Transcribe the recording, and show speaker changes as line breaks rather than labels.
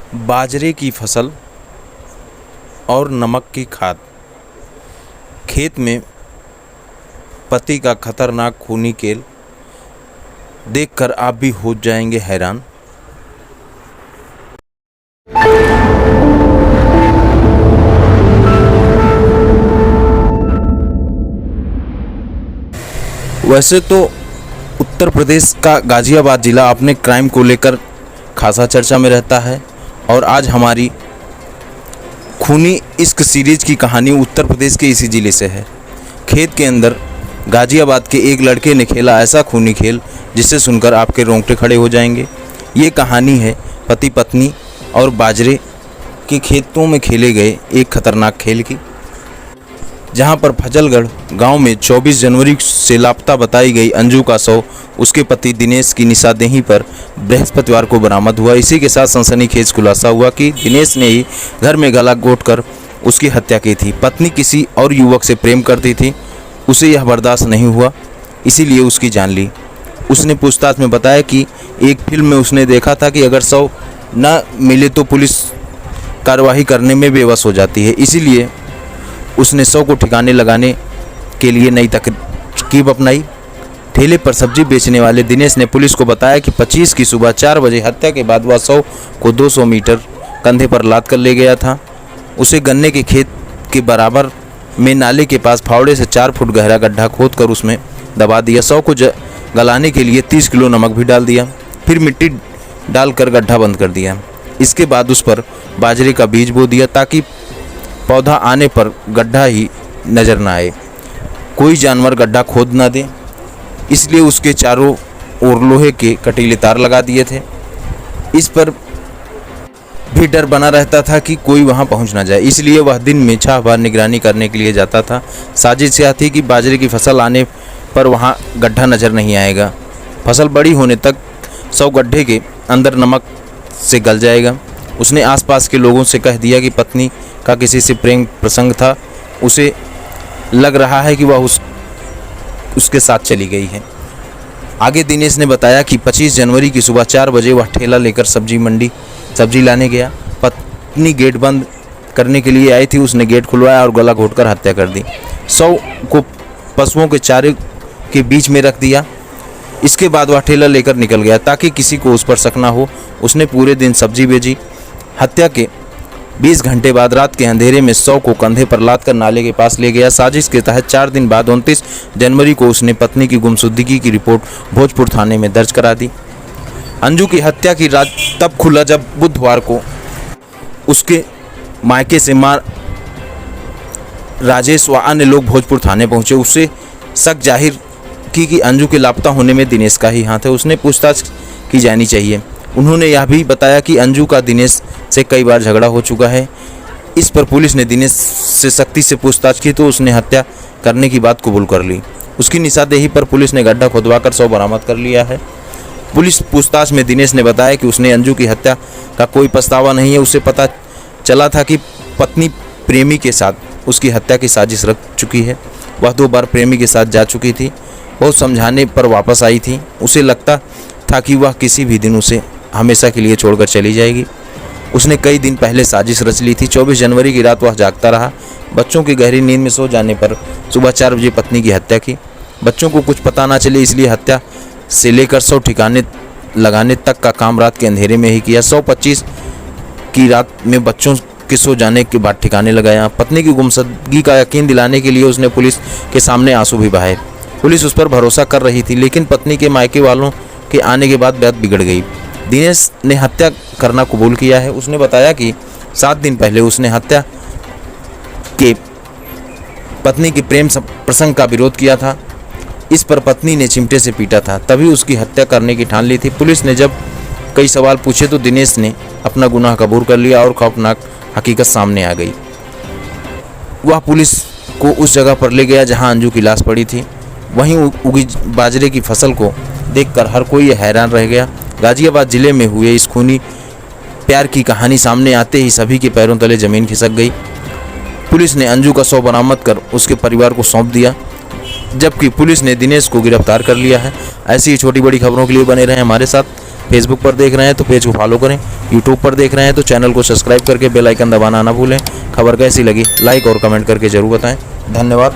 बाजरे की फसल और नमक की खाद। खेत में पति का खतरनाक खूनी खेल देखकर आप भी हो जाएंगे हैरान। वैसे तो उत्तर प्रदेश का गाज़ियाबाद ज़िला अपने क्राइम को लेकर खासा चर्चा में रहता है और आज हमारी खूनी इश्क सीरीज की कहानी उत्तर प्रदेश के इसी ज़िले से है। खेत के अंदर गाज़ियाबाद के एक लड़के ने खेला ऐसा खूनी खेल जिसे सुनकर आपके रोंगटे खड़े हो जाएंगे। ये कहानी है पति पत्नी और बाजरे के खेतों में खेले गए एक खतरनाक खेल की, जहां पर फजलगढ़ गांव में 24 जनवरी से लापता बताई गई अंजू का शव उसके पति दिनेश की निशानदेही पर बृहस्पतिवार को बरामद हुआ। इसी के साथ सनसनीखेज खुलासा हुआ कि दिनेश ने ही घर में गला घोंटकर उसकी हत्या की थी। पत्नी किसी और युवक से प्रेम करती थी, उसे यह बर्दाश्त नहीं हुआ, इसीलिए उसकी जान ली। उसने पूछताछ में बताया कि एक फिल्म में उसने देखा था कि अगर शव न मिले तो पुलिस कार्रवाई करने में बेबस हो जाती है, इसीलिए उसने शव को ठिकाने लगाने के लिए नई तरकीब अपनाई। ठेले पर सब्जी बेचने वाले दिनेश ने पुलिस को बताया कि 25 की सुबह 4 बजे हत्या के बाद वह शव को 200 मीटर कंधे पर लाद कर ले गया था। उसे गन्ने के खेत के बराबर में नाले के पास फावड़े से 4 फुट गहरा गड्ढा खोदकर उसमें दबा दिया। शव को गलाने के लिए 30 किलो नमक भी डाल दिया, फिर मिट्टी डालकर गड्ढा बंद कर दिया। इसके बाद उस पर बाजरे का बीज बो दिया ताकि पौधा आने पर गड्ढा ही नज़र न आए, कोई जानवर गड्ढा खोद ना दे, इसलिए उसके चारों ओर लोहे के कटीले तार लगा दिए थे। इस पर भी डर बना रहता था कि कोई वहां पहुंच ना जाए, इसलिए वह दिन में 6 बार निगरानी करने के लिए जाता था। साजिश यह थी कि बाजरे की फसल आने पर वहां गड्ढा नज़र नहीं आएगा। फसल बड़ी होने तक शव गड्ढे के अंदर नमक से गल जाएगा। उसने आसपास के लोगों से कह दिया कि पत्नी का किसी से प्रेम प्रसंग था, उसे लग रहा है कि वह उसके साथ चली गई है। आगे दिनेश ने बताया कि 25 जनवरी की सुबह 4 बजे वह ठेला लेकर सब्जी लाने गया। पत्नी गेट बंद करने के लिए आई थी, उसने गेट खुलवाया और गला घोंटकर हत्या कर दी। शव को पशुओं के चारे के बीच में रख दिया। इसके बाद वह ठेला लेकर निकल गया ताकि किसी को उस पर शक ना हो। उसने पूरे दिन सब्जी बेची। हत्या के 20 घंटे बाद रात के अंधेरे में शव को कंधे पर लाद कर नाले के पास ले गया। साजिश के तहत 4 दिन बाद 29 जनवरी को उसने पत्नी की गुमशुदगी की रिपोर्ट भोजपुर थाने में दर्ज करा दी। अंजू की हत्या की राज तब खुला जब बुधवार को उसके मायके से मां राजेश व अन्य लोग भोजपुर थाने पहुंचे। उससे शक जाहिर की कि अंजू के लापता होने में दिनेश का ही हाथ है। उसने पूछताछ की जानी चाहिए। उन्होंने यह भी बताया कि अंजू का दिनेश से कई बार झगड़ा हो चुका है। इस पर पुलिस ने दिनेश से सख्ती से पूछताछ की तो उसने हत्या करने की बात कबूल कर ली। उसकी निशानदेही पर पुलिस ने गड्ढा खुदवाकर शव बरामद कर लिया है। पुलिस पूछताछ में दिनेश ने बताया कि उसने अंजू की हत्या का कोई पछतावा नहीं है। उसे पता चला था कि पत्नी प्रेमी के साथ उसकी हत्या की साजिश रच चुकी है। वह 2 बार प्रेमी के साथ जा चुकी थी, बहुत समझाने पर वापस आई थी। उसे लगता था कि वह किसी भी दिन उसे हमेशा के लिए छोड़कर चली जाएगी। उसने कई दिन पहले साजिश रच ली थी। 24 जनवरी की रात वह जागता रहा। बच्चों की गहरी नींद में सो जाने पर सुबह 4 बजे पत्नी की हत्या की। बच्चों को कुछ पता ना चले इसलिए हत्या से लेकर शव ठिकाने लगाने तक का काम रात के अंधेरे में ही किया। 125 की रात में बच्चों के सो जाने के बाद ठिकाने लगाया। पत्नी की गुमशुदगी का यकीन दिलाने के लिए उसने पुलिस के सामने आंसू भी बहाए। पुलिस उस पर भरोसा कर रही थी, लेकिन पत्नी के मायके वालों के आने के बाद बात बिगड़ गई। दिनेश ने हत्या करना कबूल किया है। उसने बताया कि 7 दिन पहले उसने हत्या के पत्नी के प्रेम प्रसंग का विरोध किया था। इस पर पत्नी ने चिमटे से पीटा था, तभी उसकी हत्या करने की ठान ली थी। पुलिस ने जब कई सवाल पूछे तो दिनेश ने अपना गुनाह कबूल कर लिया और खौफनाक हकीकत सामने आ गई। वह पुलिस को उस जगह पर ले गया जहां अंजू की लाश पड़ी थी। वहीं उगी बाजरे की फसल को देखकर हर कोई हैरान रह गया। गाज़ियाबाद जिले में हुए इस खूनी प्यार की कहानी सामने आते ही सभी के पैरों तले जमीन खिसक गई। पुलिस ने अंजू का शव बरामद कर उसके परिवार को सौंप दिया, जबकि पुलिस ने दिनेश को गिरफ्तार कर लिया है। ऐसी ही छोटी बड़ी खबरों के लिए बने रहें हमारे साथ। फेसबुक पर देख रहे हैं तो पेज को फॉलो करें, यूट्यूब पर देख रहे हैं तो चैनल को सब्सक्राइब करके बेल आइकन दबाना ना भूलें। खबर कैसी लगी लाइक और कमेंट करके ज़रूर बताएं। धन्यवाद।